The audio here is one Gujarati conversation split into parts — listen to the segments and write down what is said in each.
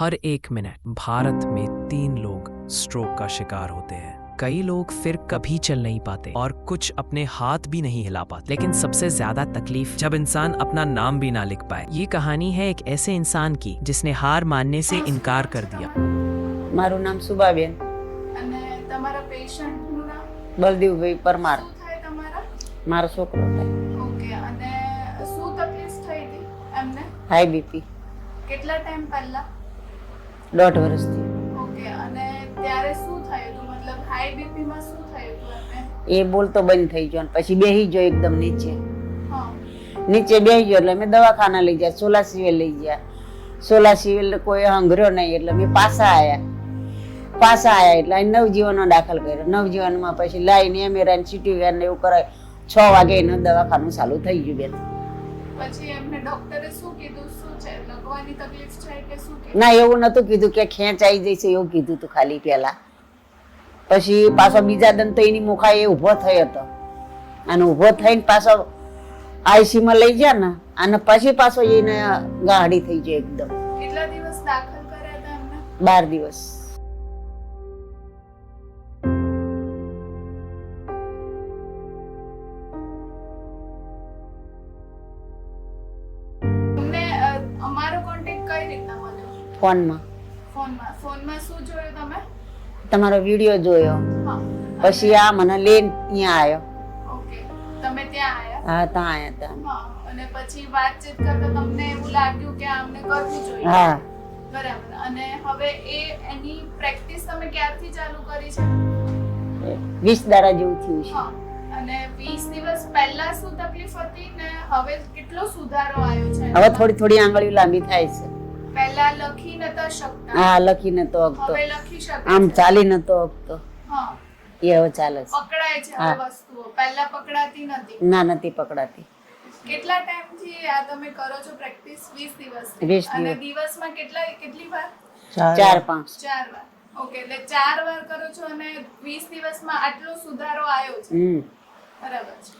हर 1 मिनट भारत में 3 लोग स्ट्रोक का शिकार होते हैं। कई लोग फिर कभी चल नहीं पाते और कुछ अपने हाथ भी नहीं हिला पाते। लेकिन सबसे ज्यादा तकलीफ जब इंसान अपना नाम भी ना लिख पाए। ये कहानी है एक ऐसे इंसान की जिसने हार मानने से इनकार कर दिया। મારું નામ સુબાબેન અને તમારા પેશન્ટનું નામ બલદેવભાઈ પરમાર. શું થાય તમારા? મારો છોકરો થાય ઓકે. અને શું તકલીફ થઈ હતી એમને? હાઈ બીપી કેટલા ટાઈમ પહેલા? 1.5 વર્ષથી. ઓકે. અને ત્યારે શું થયું હતું? મતલબ હાઈ બીપી માં શું થયું હતું એમને? એ બોલતો બંધ થઈ ગયો અને પછી બેસી ગયો એકદમ નીચે. હા. નીચે બેસી ગયો એટલે મેં દવાખાના લઈ ગયા, સોલા સિવિલ લઈ ગયા. સોલા સિવિલ કોઈ હંગર્યો નહીં એટલે મેં પાછા આવ્યા એટલે અહીં નવજીવનનો દાખલ કર્યો. નવજીવનમાં પછી લાઈને એમએરઆઈ સીટી સ્કેન ને એવું કરાય. 6 વાગે એનું દવાખાનું ચાલુ થઈ ગયું બેન. પછી એમને ડોક્ટરે શું કીધું? શું છે? લગવાની તકલીફ છે કે શું કીધું? ના એવું નતું કીધું કે ખેંચ આવી જશે એવું કીધું તું ખાલી પહેલા. પછી પાછો બીજા દન તો એની મુખા એ ઊભો થયો હતો અને ઊભો થઈને પાછો આઈસી માં લઈ ગયા ને અને પછી પાછો એને ગાડી થઈ ગઈ એકદમ. કેટલા દિવસ દાખલ કર્યા હતા એમને? 12 દિવસ. તમને અમારો કોન્ટેક્ટ કઈ રીતના મળ્યો? ફોનમાં ફોનમાં શું જોયું તમે? તમારો વિડીયો જોયો. હા. પછી આ મને લઈને અહીંયા આવ્યો. ઓકે. તમે ત્યાં આયા? હા ત્યાં આવ્યા હતા. હા. અને પછી વાતચીત કરતા તમને એવું લાગ્યું કે આમને કરવું જોઈએ? હા બરાબર. અને હવે એની પ્રેક્ટિસ તમે ક્યારથી ચાલુ કરી છે? 20 દાડા જેવું થયું છે. હા. અને 20 દિવસ પહેલા શું તકલીફ હતી ને હવે કેટલો સુધારો આવ્યો છે? હવે થોડી આંગળીઓ લાંબી થાય છે. પહેલા લખી નતા શકતા, હા લખી નતો હકતો, હવે લખી શકે આમ છે. ચાલી નતો હકતો. હા. એ હવે ચાલે છે. પકડાય છે હા. આ વસ્તુઓ, પહેલા પકડાતી નથી. ના નથી પકડાતી. કેટલા ટાઈમથી આ તમે કરો છો પ્રેક્ટિસ? 20 દિવસ. 20 અને દિવસ. દિવસમાં કેટલી વાર? 4-5. 4 વાર. ઓકે. એટલે 4 વાર કરો છો અને 20 દિવસમાં આટલો સુધારો આવ્યો છે. બરાબર છે.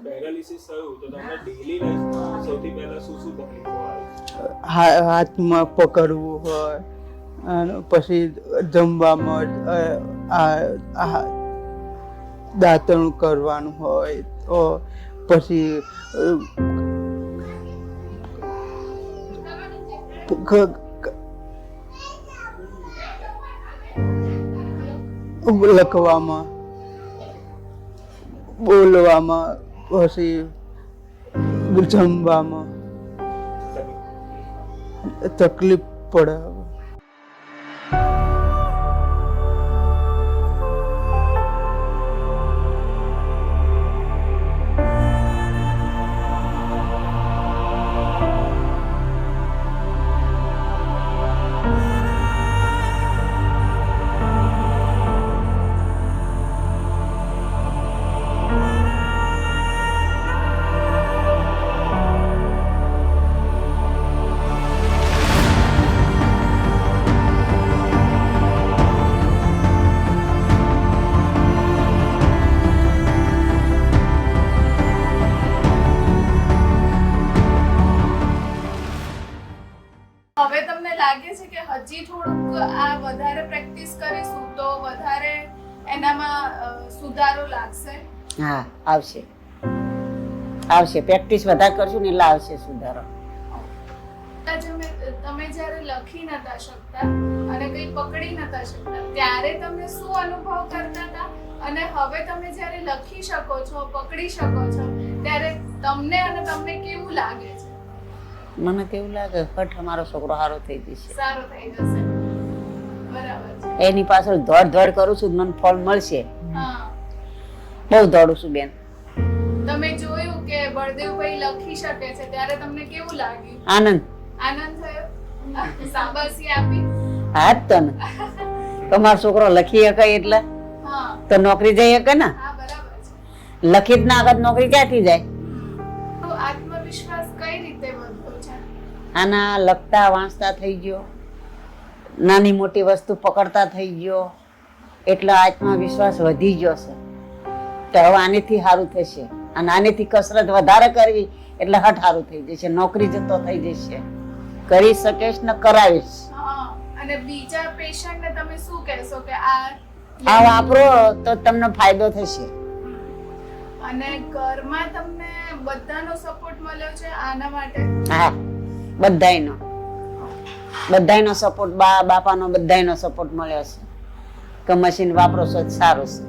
પેરાલિસિસ થયું તો તમને ડેઈલી લાઈફમાં સૌથી પહેલા શું તકલીફો આવે? હાથમાં પકડવું હોય અને પછી જમવામાં દાંતણ કરવાનું હોય તો પછી લખવામાં, બોલવામાં, પછી જમવામાં તકલીફ પડે. લાગે છે કે હજી થોડુંક આ વધારે પ્રેક્ટિસ કરીશું તો વધારે એનામાં સુધારો લાગશે? હા આવશે. આવશે. પ્રેક્ટિસ વધારે કરશું ને એટલે આવશે સુધારો. તમે જ્યારે લખી નતા શકતા અને કંઈ પકડી નતા શકતા ત્યારે તમે શું અનુભવ કરતા હતા અને હવે તમે જ્યારે લખી શકો છો, પકડી શકો છો ત્યારે તમને કેવું લાગે છે? મને કેવું લાગે હઠ અમારો છોકરો સારો થઈ જશે, સારો થઈ જશે. બરાબર છે. એની પાછળ દોડ કરું છું, મને ફળ મળશે. હા, બહુ દોડું છું બેન. તમે જોયું કે બળદેવભાઈ લખી શકે છે ત્યારે તમને કેવું લાગ્યું? આનંદ આનંદ થયો? શાબાશી આપી? હા જ તો ને. તમારો છોકરો લખી શકે એટલે હા તો નોકરી જઈ શકે ને. હા, બરાબર છે. લખી જ ના આગળ નોકરી ક્યાંથી જાય? તો આત્મવિશ્વાસ કઈ રીતે વધતો છે? આના લખતા વાંચતા થઈ ગયો, નાની મોટી વસ્તુ પકડતા થઈ ગયો, એટલે આત્મવિશ્વાસ વધી ગયો છે. તો હવે આનેથી સારું થશે અને આનેથી કસરત વધારે કરવી એટલે હઠ સારું થઈ જશે, નોકરી જતો થઈ જશે. કરી શકીશ ને કરાવીશ. હા, અને બીજા પેશન્ટને તમે શું કહેશો કે આ વાપરો તો તમને ફાયદો થશે. અને ઘરમાં તમને બધાનો સપોર્ટ મળ્યો છે આના માટે? હા, બધાયનો સપોર્ટ, બાપાનો બધાયનો સપોર્ટ મળ્યો છે કે મશીન વાપરો છો જ સારું છે.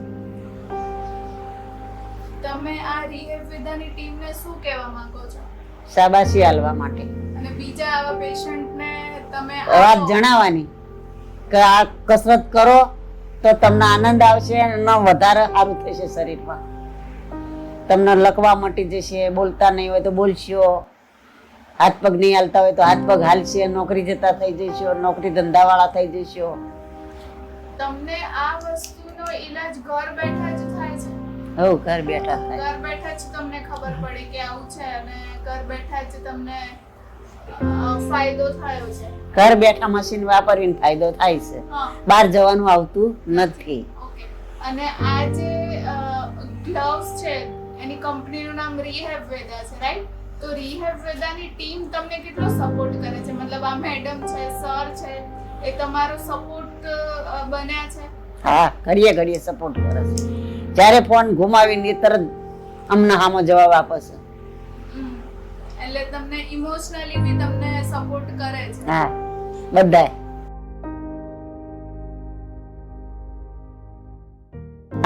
તમે આ રિહેબ વેદાની ટીમને શું કહેવા માંગો છો? શાબાશી આલવા માટે અને બીજા આવા પેશન્ટને તમે વાત જણાવવાની કે આ કસરત કરો તો તમને આનંદ આવશે અને વધારે સારું થશે શરીરમાં. તમને લખવા મટી જશે, બોલતા નહીં હોય તો બોલશો, હાથ પગ નહીં હાલતા હોય તો હાથ પગ હાલશે, નોકરી જતા થઈ જશો, નોકરી ધંધાવાળા થઈ જશો. તમને આ વસ્તુનો ઈલાજ ઘર બેઠા જ થાય છે? હવ ઘર બેઠા થાય. ઘર બેઠા જ તમને ખબર પડી કે આવું છે અને ઘર બેઠા જ તમને ફાયદો થયો છે? ઘર બેઠા મશીન વાપરીને ફાયદો થાય છે, હા, બહાર જવાનું આવતું નથી. ઓકે. અને આ જે ગ્લવ્સ છે એની કંપનીનું નામ રિહેબ વેદા છે, રાઈટ? તો રિહેબ વેદાની ટીમ તમને કેટલો સપોર્ટ કરે છે? મતલબ આ મેડમ છે, સર છે, એ તમારો સપોર્ટ બન્યા છે? હા, ઘડીએ સપોર્ટ કરે છે. જ્યારે ફોન ઘુમાવીને તરત અમને સામો જવાબ આપે છે. એટલે તમને ઇમોશનલી બી તમને સપોર્ટ કરે છે? હા, બધાય.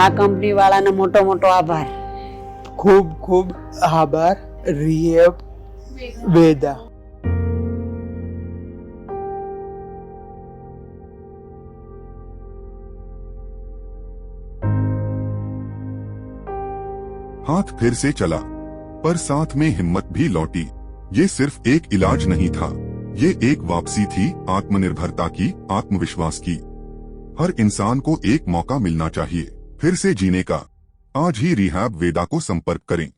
આ કંપની વાળાનો મોટો આભાર. ખૂબ ખૂબ આભાર રિહેબ વેદા. हाथ फिर से चला पर साथ में हिम्मत भी लौटी। ये सिर्फ एक इलाज नहीं था, ये एक वापसी थी आत्मनिर्भरता की, आत्मविश्वास की। हर इंसान को एक मौका मिलना चाहिए फिर से जीने का। आज ही रिहैब वेदा को संपर्क करें।